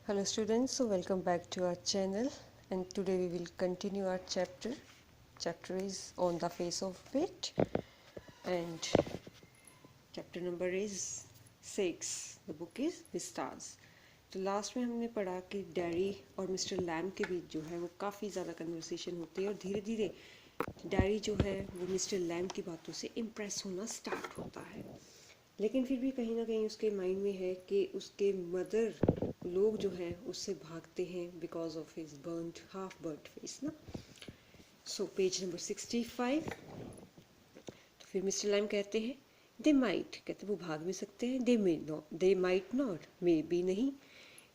Hello students, so welcome back to our channel, and today we will continue our chapter. Chapter is On the Face of It, and chapter number is 6. The book is Vistas. तो last में हमने पढ़ा कि daddy और Mr Lam के बीच जो है वो काफ़ी ज़्यादा कन्वर्सेशन होती है और धीरे धीरे डैडी जो है वो मिस्टर लैम की बातों से इम्प्रेस होना स्टार्ट होता है। लेकिन फिर भी कहीं ना कहीं उसके माइंड में है कि उसके मदर लोग जो हैं उससे भागते हैं because of his burned half burned face ना। So page number 65। तो फिर मिस्टर लैम कहते हैं दे माइट, कहते वो भाग भी सकते हैं, they may not, they might not, may be नहीं,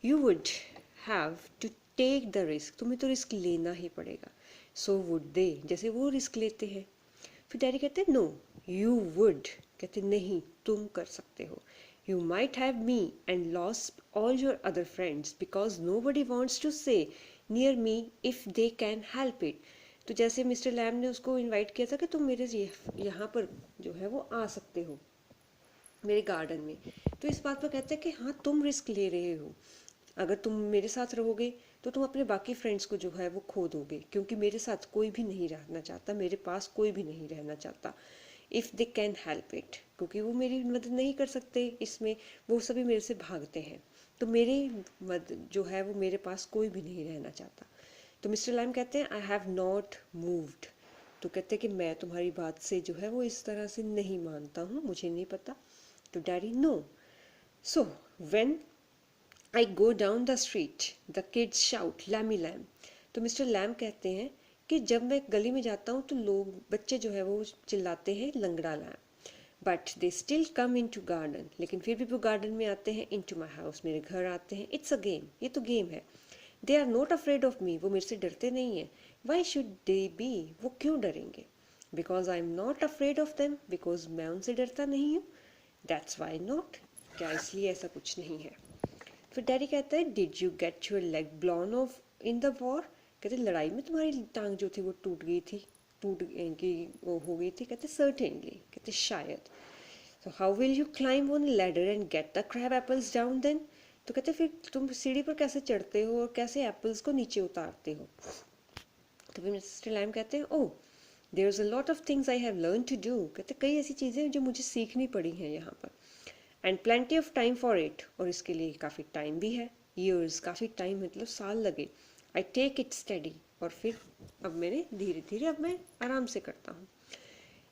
you would have to take the risk, तुम्हें तो रिस्क लेना ही पड़ेगा, सो वुड दे, जैसे वो रिस्क लेते हैं। फिर डैडी कहते हैं नो यू वुड, कहते नहीं तुम कर सकते हो, you might have me and lose all your other friends because nobody wants to say near me if they can help it. तो जैसे मिस्टर लैम ने उसको इनवाइट किया था कि तुम मेरे यहाँ पर जो है वो आ सकते हो मेरे गार्डन में, तो इस बात पर कहते हैं कि हाँ तुम रिस्क ले रहे हो, अगर तुम मेरे साथ रहोगे तो तुम अपने बाकी फ्रेंड्स को जो है वो खो दोगे, क्योंकि मेरे साथ कोई भी नहीं रहना चाहता, मेरे पास कोई भी नहीं रहना चाहता। If they can help it, क्योंकि वो मेरी मदद नहीं कर सकते इसमें, वो सभी मेरे से भागते हैं, तो मेरी मदद जो है वो मेरे पास कोई भी नहीं रहना चाहता। तो मिस्टर लैम कहते हैं आई हैव नॉट मूव्ड, तो कहते हैं कि मैं तुम्हारी बात से जो है वो इस तरह से नहीं मानता हूँ, मुझे नहीं पता। तो daddy no, so when I go down the street the kids shout Lamey Lamb, तो मिस्टर लैम कहते हैं कि जब मैं गली में जाता हूँ तो लोग बच्चे जो है वो चिल्लाते हैं लंगड़ा Lamb, but they still come in to garden, लेकिन फिर भी वो गार्डन में आते हैं, इन टू माई हाउस, मेरे घर आते हैं, इट्स अ गेम, ये तो गेम है, they are not afraid of me, वो मेरे से डरते नहीं हैं, वाई शुड दे बी, वो क्यों डरेंगे, because I am not afraid of them, because मैं उनसे डरता नहीं हूँ, दैट्स वाई नॉट, क्या इसलिए ऐसा कुछ नहीं है। फिर डैडी कहता है did you get your leg ब्लॉन of in the war, कहते लड़ाई में तुम्हारी टांग जो थी वो टूट गई थी, टूट की वो हो गई थी, कहते सर्टेनली, कहते शायद। तो how will you climb on ladder and get the crab apples down then, तो कहते फिर तुम सीढ़ी पर कैसे चढ़ते हो और कैसे एप्पल्स को नीचे उतारते हो। तो फिर मिस्टर लैम कहते हैं oh there is a lot of things I have learn to do, कहते कई ऐसी चीज़ें जो मुझे सीखनी पड़ी हैं यहाँ पर, and plenty of time for it, और इसके लिए काफ़ी टाइम भी है, ईयर्स, काफ़ी टाइम मतलब साल लगे, आई टेक इट स्टडी, और फिर अब मैंने धीरे धीरे अब मैं आराम से करता हूँ।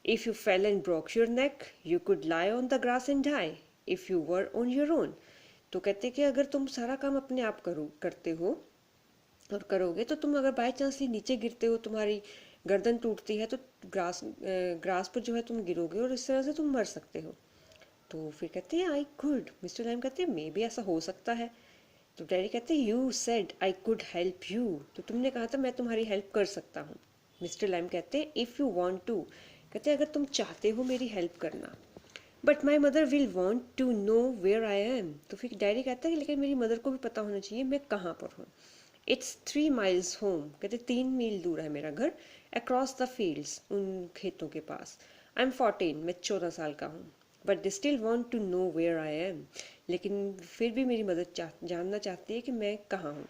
If you fell and broke your neck you could lie on the grass and die if you were on your own, तो कहते कि अगर तुम सारा काम अपने आप करते हो और करोगे तो तुम अगर बाई चांसली नीचे गिरते हो, तुम्हारी गर्दन टूटती है, तो ग्रास पर जो है तुम गिरोगे और इस तरह से तुम मर सकते हो। तो फिर कहते हैं आई कुड, मिस्टर लैम कहते हैं मे बी ऐसा हो सकता है। तो डैडी कहते हैं you said I could help you, तो तुमने कहा था मैं तुम्हारी हेल्प कर सकता हूँ। मिस्टर लैम कहते हैं इफ़ यू वांट टू, कहते हैं अगर तुम चाहते हो मेरी हेल्प करना, but my mother will want to know where I am, तो फिर डैडी कहता है कि लेकिन मेरी मदर को भी पता होना चाहिए मैं कहाँ पर हूँ। इट्स 3 miles होम, कहते 3 मील दूर है मेरा घर, अक्रॉस द फील्ड्स, उन खेतों के पास, आई एम 14, मैं 14 साल का हूँ, but they still want to know where I am, लेकिन फिर भी मेरी मदद जानना चाहती है कि मैं कहाँ हूँ।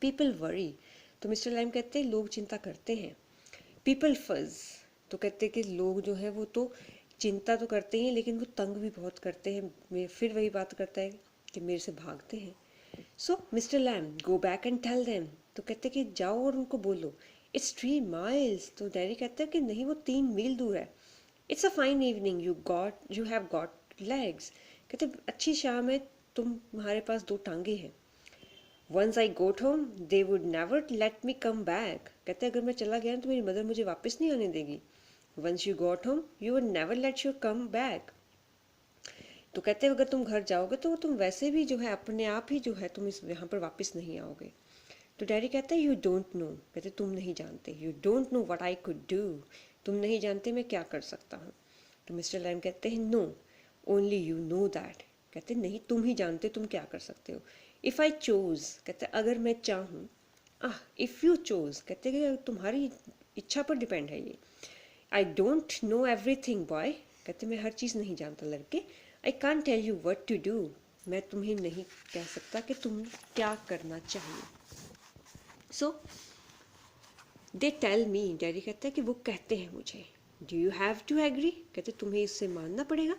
पीपल वरी, तो मिस्टर लैम कहते हैं लोग चिंता करते हैं। पीपल फज, तो कहते हैं कि लोग जो है वो तो चिंता तो करते हैं लेकिन वो तंग भी बहुत करते हैं, मैं फिर वही बात करता है कि मेरे से भागते हैं। So mister Lamb go back and tell them, तो कहते कि जाओ और उनको बोलो इट्स 3 miles, तो डैडी कहते हैं कि नहीं वो 3 मील दूर है। It's a fine evening you have got legs, कहते अच्छी शाम है, तुम्हारे पास 2 टांगे हैं। Once I got home they would never let me come back, कहते अगर मैं चला गया तो मेरी मदर मुझे वापस नहीं आने देगी। Once you got home you would never let you come back, तो कहते हैं अगर तुम घर जाओगे तो तुम वैसे भी जो है अपने आप ही जो है तुम इस यहाँ पर वापस नहीं आओगे। तो डैडी कहते हैं यू डोंट नो, कहते तुम नहीं जानते, you don't know what I could do, तुम नहीं जानते मैं क्या कर सकता हूँ। तो मिस्टर लैम कहते हैं no only you know that, कहते नहीं तुम ही जानते तुम क्या कर सकते हो। इफ़ आई चोज, कहते अगर मैं चाहूँ, इफ़ यू चोज, कहते कि तुम्हारी इच्छा पर डिपेंड है ये। I don't know everything boy, कहते मैं हर चीज़ नहीं जानता लड़के। I can't tell you what to do, मैं तुम्हें नहीं कह सकता कि तुम क्या करना चाहिए। सो दे टेल मी, डैडी कहता है कि वो कहते हैं मुझे, do you have to agree, कहते तुम्हें इससे मानना पड़ेगा।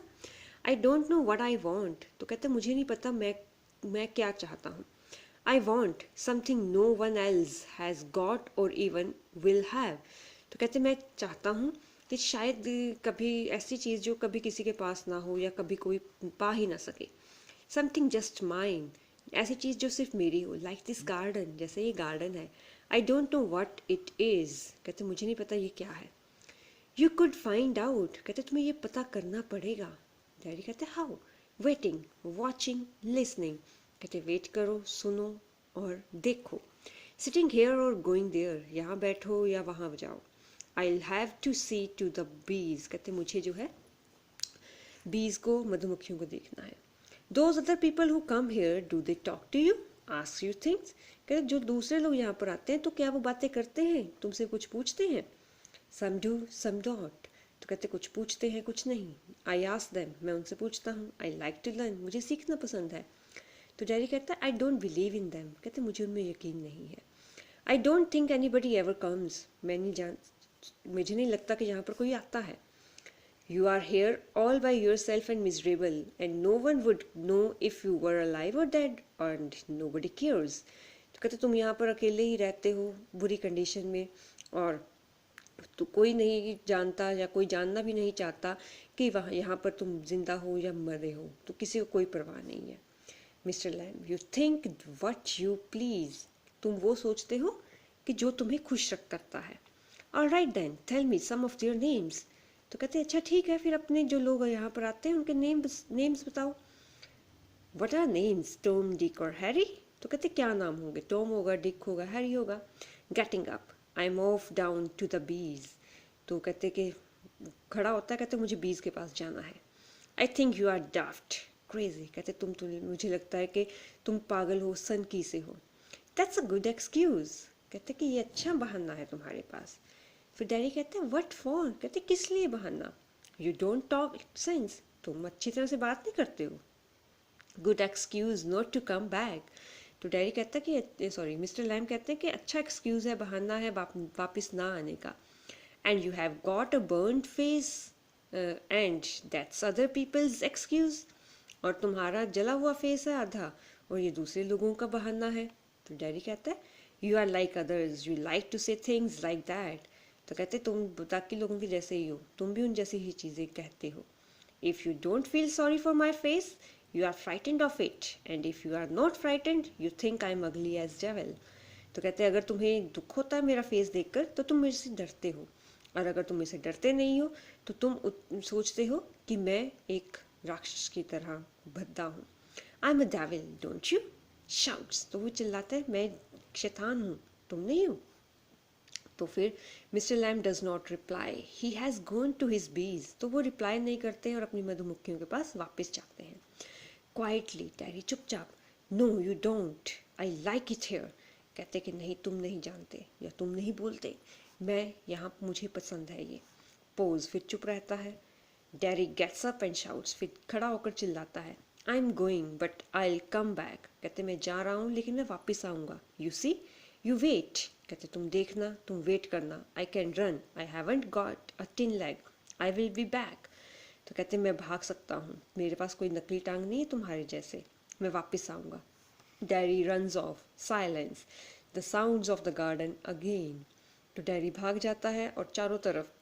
I don't know what I want, तो कहते मुझे नहीं पता मैं क्या चाहता हूँ। I want something no one else has got और इवन विल हैव, तो कहते मैं चाहता हूँ कि शायद कभी ऐसी चीज़ जो कभी किसी के पास ना हो या कभी कोई पा ही ना सके। समथिंग जस्ट माइन, ऐसी चीज़ जो सिर्फ मेरी हो, लाइक दिस गार्डन, जैसे ये गार्डन है। I don't know what it is, कहते मुझे नहीं पता ये क्या है। यू कुड फाइंड आउट, कहते तुम्हें ये पता करना पड़ेगा। डैडी कहते हाउ, वेटिंग, वॉचिंग, लिसनिंग, कहते वेट करो, सुनो और देखो। सिटिंग हेयर और गोइंग देयर, यहाँ बैठो या वहाँ जाओ। I have to see to the bees, कहते मुझे जो है बीज को, मधुमक्खियों को देखना है। Those other people who come here, do they talk to you, ask you things, कहते जो दूसरे लोग यहाँ पर आते हैं तो क्या वो बातें करते हैं, तुमसे कुछ पूछते हैं। सम डू सम डॉट, तो कहते कुछ पूछते हैं कुछ नहीं। आई आस्क देम, मैं उनसे पूछता हूँ। आई लाइक टू लर्न, मुझे सीखना पसंद है। तो डैडी कहता है I don't believe in them, कहते मुझे उनमें यकीन नहीं है। I don't think anybody ever comes, मुझे नहीं लगता कि यहाँ पर कोई आता है। You are here all by yourself and miserable and no one would know if you were alive or dead and nobody cares, तो कहते तुम यहाँ पर अकेले ही रहते हो बुरी कंडीशन में, और तो कोई नहीं जानता या कोई जानना भी नहीं चाहता कि वहाँ यहाँ पर तुम जिंदा हो या मरे हो, तो किसी को कोई परवाह नहीं है। Mister Lamb, you think what you please, तुम वो सोचते हो कि जो तुम्हें खुश रख करता है। Alright then tell me some of their names, तो कहते हैं अच्छा ठीक है, फिर अपने जो लोग यहाँ पर आते हैं उनके नेम्स बताओ। What are names, Tom, Dick और हैरी, तो कहते क्या नाम होंगे, टॉम होगा, डिक होगा, हैरी होगा। Getting up, I am off down to the bees, तो कहते कि खड़ा होता है, कहते मुझे बीज के पास जाना है। I think you are daft crazy, कहते तुम मुझे लगता है कि तुम पागल हो, सनकी से हो। दैट्स अ गुड एक्सक्यूज, कहते कि ये अच्छा बहाना है तुम्हारे पास। फिर डैडी कहते हैं व्हाट फॉर, कहते किस लिए बहाना। यू डोंट टॉक सेंस, तुम अच्छी तरह से बात नहीं करते हो। Good excuse not to come back, तो डैडी कहता है कि सॉरी मिस्टर लैम कहते हैं कि अच्छा एक्सक्यूज है, बहाना है वापस ना आने का। And you have got a burned face and that's other people's excuse, और तुम्हारा जला हुआ फेस है आधा और ये दूसरे लोगों का बहाना है। तो डैडी कहता है you are like others, you like to say things like that, तो कहते तुम बाकी लोगों के जैसे ही हो, तुम भी उन जैसी ही चीज़ें कहते हो। If you don't feel sorry for my face, you are frightened of it, and if you are not frightened you think I am ugly as devil, तो कहते हैं अगर तुम्हें दुख होता है मेरा फेस देखकर तो तुम मेरे से डरते हो, और अगर तुम मेरे से डरते नहीं हो तो तुम सोचते हो कि मैं एक राक्षस की तरह भद्दा हूँ। I am a devil don't you, shouts, तो वो चिल्लाता है मैं शैतान हूँ, तुम नहीं हो। तो फिर mister Lamb does not reply, he has gone to his bees, तो वो रिप्लाई नहीं करते हैं और अपनी मधुमक्खियों के पास वापस जाते हैं। क्वाइटली, डैडी चुपचाप, no you don't, I like it here, कहते कि नहीं तुम नहीं जानते या तुम नहीं बोलते, मैं यहाँ मुझे पसंद है ये। पोज, फिर चुप रहता है। Daddy gets up and shouts, फिर खड़ा होकर चिल्लाता है I am going but I will come back, कहते मैं जा रहा हूँ लेकिन मैं वापस आऊँगा। यू सी, यू वेट, कहते तुम देखना, तुम वेट करना। I can run, I haven't got a tin leg, I will be back, तो कहते मैं भाग सकता हूँ, मेरे पास कोई नकली टांग नहीं है तुम्हारे जैसे, मैं वापस आऊँगा। Daddy runs off, silence, the sounds of the garden again, तो डैडी भाग जाता है और चारों तरफ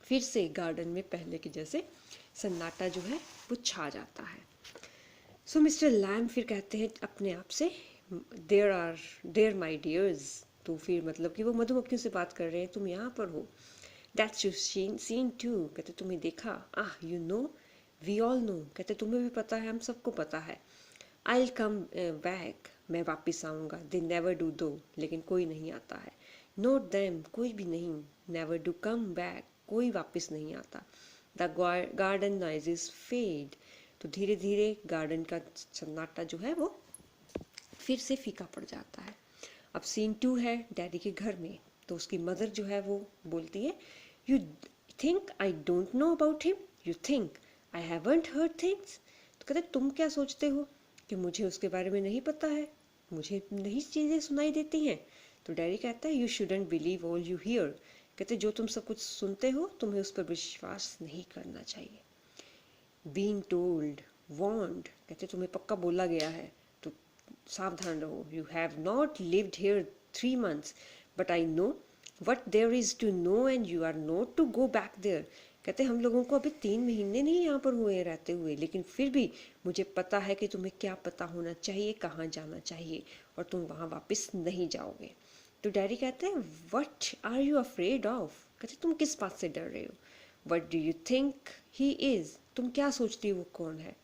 फिर से गार्डन में पहले के जैसे सन्नाटा जो है वो छा जाता है। सो मिस्टर लैम फिर कहते हैं अपने आप से देयर माई डियर्स, तो फिर मतलब कि वो मधुमक्खियों से बात कर रहे हैं, तुम यहाँ पर हो। दैट्स यू सीन टू, कहते तुम्हें देखा। Ah you know, we all know, कहते तुम्हें भी पता है, हम सबको पता है। आई विल कम बैक, मैं वापस आऊँगा। दे नेवर डू दो, लेकिन कोई नहीं आता है। नोट दैम, कोई भी नहीं। नेवर डू कम बैक, कोई वापस नहीं आता। द गार्डन नॉइजेस फेड, तो धीरे धीरे गार्डन का सन्नाटा जो है वो फिर से फीका पड़ जाता है। अब सीन 2 है डैडी के घर में, तो उसकी मदर जो है वो बोलती है you think I don't know about him, you think I haven't heard things, तो कहते तुम क्या सोचते हो कि मुझे उसके बारे में नहीं पता है, मुझे नई चीज़ें सुनाई देती हैं। तो डैडी कहता है you shouldn't believe all you here, कहते जो तुम सब कुछ सुनते हो तुम्हें उस पर विश्वास नहीं करना चाहिए। बीइंग टोल्ड, वार्नड, कहते तुम्हें पक्का बोला गया है तो सावधान रहो। You have not lived here 3 months but I know what there is to know and you are not to go back there, कहते हम लोगों को अभी 3 महीने नहीं यहाँ पर हुए रहते हुए, लेकिन फिर भी मुझे पता है कि तुम्हें क्या पता होना चाहिए, कहाँ जाना चाहिए, और तुम वहाँ वापस नहीं जाओगे। तो डैडी कहते हैं what are you afraid of, कहते तुम किस बात से डर रहे हो। What do you think he is, तुम क्या सोचती हो वो कौन है।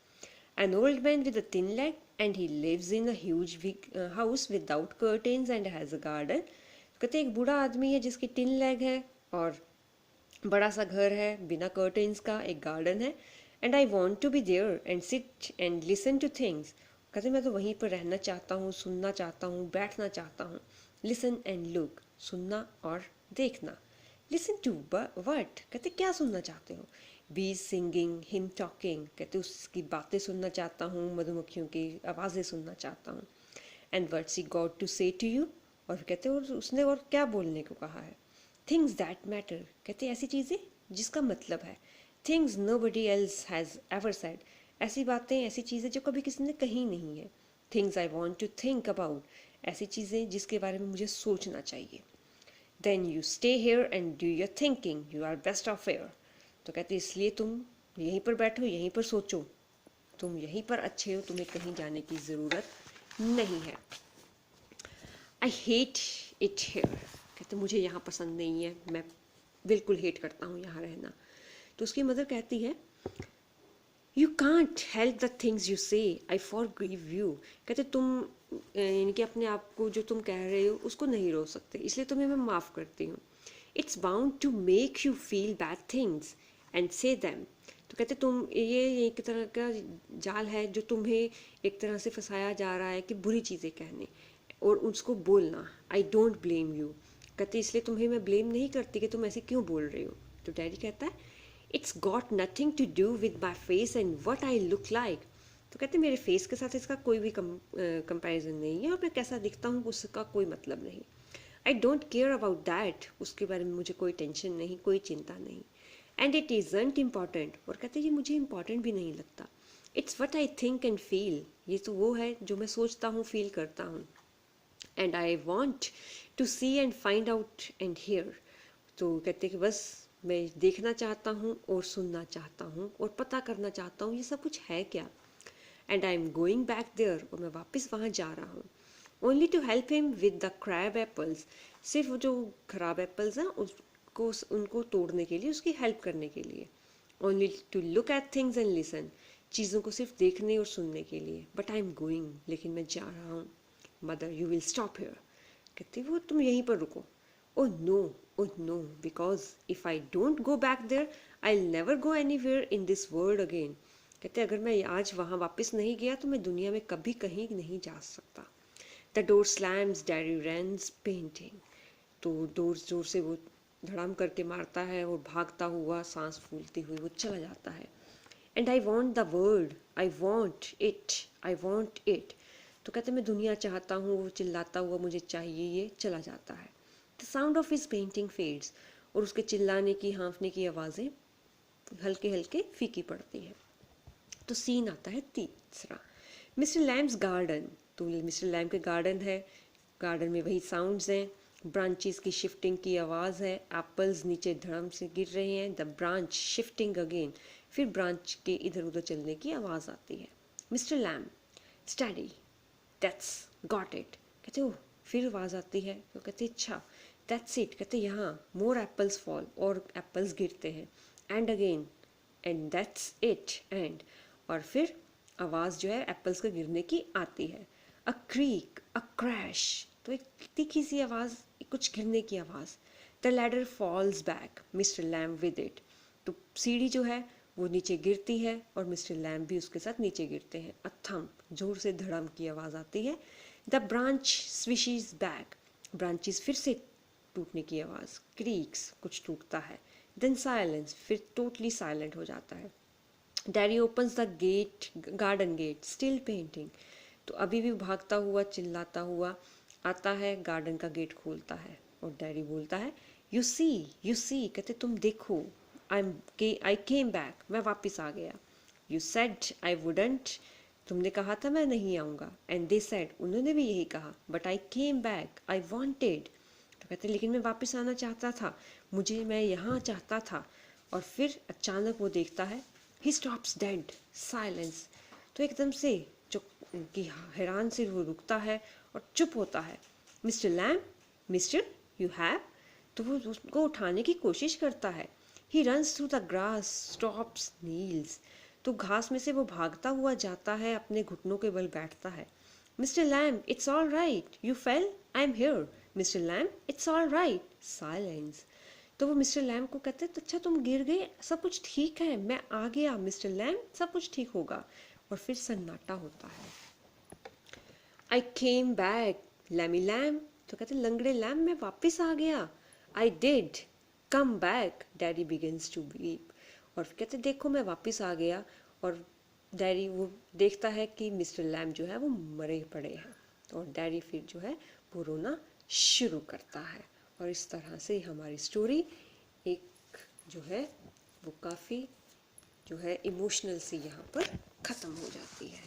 An old man with a thin leg and he lives in a huge house without curtains and has a garden. कहते एक बूढ़ा आदमी है जिसकी टिन लेग है और बड़ा सा घर है बिना कर्टेन्स का, एक गार्डन है। And I want to be there and sit and listen to things, कहते मैं तो वहीं पर रहना चाहता हूँ, सुनना चाहता हूँ, बैठना चाहता हूँ। लिसन एंड लुक, सुनना और देखना। लिसन टू वट, कहते क्या सुनना चाहते हो। बीज सिंगिंग, हिम टॉकिंग, कहते उसकी बातें सुनना चाहता हूँ, मधुमक्खियों की आवाज़ें सुनना चाहता हूँ। And words he got to say to you, और कहते और उसने और क्या बोलने को कहा है। थिंग्स दैट मैटर, कहते ऐसी चीज़ें जिसका मतलब है। Things nobody else has ever said, ऐसी बातें, ऐसी चीज़ें जो कभी किसी ने कही नहीं है। Things I want to think about, ऐसी चीज़ें जिसके बारे में मुझे सोचना चाहिए। Then you stay here and do your thinking, you are best off here, तो कहते इसलिए तुम यहीं पर बैठो, यहीं पर सोचो, तुम यहीं पर अच्छे हो, तुम्हें कहीं जाने की ज़रूरत नहीं है। आई हेट इट हेयर, कहते मुझे यहाँ पसंद नहीं है, मैं बिल्कुल हेट करता हूँ यहाँ रहना। तो उसकी मदर कहती है you can't help the things you से, आई फॉरगिव यू, कहते तुम यानी कि अपने आप को जो तुम कह रहे हो उसको नहीं रोक सकते, इसलिए तुम्हें मैं माफ़ करती हूँ। It's bound to make you feel bad things and say them, तो कहते तुम ये एक तरह का जाल है जो तुम्हें एक तरह से फंसाया जा रहा है कि बुरी चीज़ें कहने और उसको बोलना। आई डोंट ब्लेम यू, कहते इसलिए तुम्हें मैं ब्लेम नहीं करती कि तुम ऐसे क्यों बोल रहे हो। तो डैडी कहता है it's got nothing to do with my face and what I look like, तो कहते मेरे फेस के साथ इसका कोई भी कंपैरिजन नहीं है और मैं कैसा दिखता हूँ उसका कोई मतलब नहीं। I don't care about that, उसके बारे में मुझे कोई टेंशन नहीं, कोई चिंता नहीं। एंड इट इज़ंट इम्पॉर्टेंट, और कहते ये मुझे इम्पॉर्टेंट भी नहीं लगता। It's what I think and feel, ये तो वो है जो मैं सोचता हूँ, फील करता हूँ। And I want to see and find out and here, तो कहते कि बस मैं देखना चाहता हूँ और सुनना चाहता हूँ और पता करना चाहता हूँ ये सब कुछ है क्या। And I am going back there, और मैं वापस वहाँ जा रहा हूँ। Only to help him with the crab apples, सिर्फ जो खराब एप्पल्स हैं उसको उनको तोड़ने के लिए, उसकी हेल्प करने के लिए। Only to look at things and listen, चीज़ों को सिर्फ देखने और सुनने के लिए। बट आई एम गोइंग, लेकिन मैं जा रहा हूँ। Mother you will stop here, कहती वो तुम यहीं पर रुको। Oh no, because if I don't go back there I will never go anywhere in this world again, कहते अगर मैं आज वहाँ वापस नहीं गया तो मैं दुनिया में कभी कहीं नहीं जा सकता। The door slams, daddy runs painting, तो डोर जोर से वो धड़ाम करके मारता है और भागता हुआ, सांस फूलती हुई वो चला जाता है। And I want the world, I want it, तो कहते मैं दुनिया चाहता हूँ, वो चिल्लाता हुआ मुझे चाहिए, ये चला जाता है। The sound of his painting fades, और उसके चिल्लाने की, हाँफने की आवाज़ें हल्के हल्के फीकी पड़ती हैं। तो सीन आता है तीसरा, मिस्टर लैम्स गार्डन, तो मिस्टर लैम्प के गार्डन है, गार्डन में वही साउंड्स हैं, ब्रांचेस की शिफ्टिंग की आवाज़ है, एप्पल्स नीचे धड़म से गिर रहे हैं, द ब्रांच शिफ्टिंग अगेन, फिर ब्रांच के इधर उधर चलने की आवाज़ आती है। Mister lamp study, that's got it, कहते हो फिर आवाज़ आती है, तो कहते अच्छा दैट्स इट, कहते यहाँ मोर एप्पल्स फॉल, और एप्पल्स गिरते हैं। And again and that's it and, और फिर आवाज़ जो है एप्पल्स के गिरने की आती है। अ क्रीक, अ क्रैश, तो एक तीखी सी आवाज़, कुछ गिरने की आवाज़। The ladder falls back, mister lamp with it, तो सीढ़ी जो है वो नीचे गिरती है और मिस्टर लैम्प भी उसके साथ नीचे गिरते हैं। अ थंप, जोर से धड़म की आवाज़ आती है। The branch swishes back, branches फिर से टूटने की आवाज़। क्रीक्स, कुछ टूटता है। देन साइलेंस, फिर टोटली साइलेंट हो जाता है। Daddy opens the gate, garden gate, still painting, तो अभी भी भागता हुआ चिल्लाता हुआ आता है, गार्डन का गेट खोलता है और डैडी बोलता है यू सी, कहते तुम देखो, आई केम बैक, मैं वापस आ गया। यू सेड आई वुडंट, तुमने कहा था मैं नहीं आऊँगा। एंड दे सेड, उन्होंने भी यही कहा, but I came back, I wanted, तो कहते लेकिन मैं वापस आना चाहता था, मैं यहाँ चाहता था। और फिर अचानक वो देखता है ही स्टॉप्स डेड, साइलेंस, तो एकदम से जो कि हैरान से वो रुकता है और चुप होता है। Mister Lamb, mister you have, तो वो उसको उठाने की कोशिश करता है। He runs through the grass, stops, kneels, तो घास में से वो भागता हुआ जाता है, अपने घुटनों के बल बैठता है। Mister Lamb, it's all right, you fell, I am here, mister Lamb, it's all right, silence, तो वो मिस्टर लैम को कहते हैं अच्छा तुम गिर गए, सब कुछ ठीक है, मैं आ गया मिस्टर लैम, सब कुछ ठीक होगा। और फिर सन्नाटा होता है। I came back, Lamby Lamb, तो कहते लंगड़े लैम मैं वापस आ गया। I did come back, daddy begins to weep, और कहते देखो मैं वापस आ गया। और डैडी वो देखता है कि मिस्टर लैम जो है वो मरे पड़े हैं, और डैडी फिर जो है वो रोना शुरू करता है। और इस तरह से हमारी स्टोरी एक जो है वो काफ़ी जो है इमोशनल से यहाँ पर ख़त्म हो जाती है।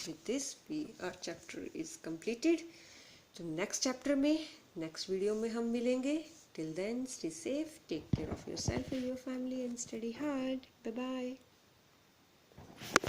With this we our chapter is completed. तो नेक्स्ट चैप्टर में, नेक्स्ट वीडियो में हम मिलेंगे। Till then stay safe, take care of yourself and your family and study hard. Bye bye.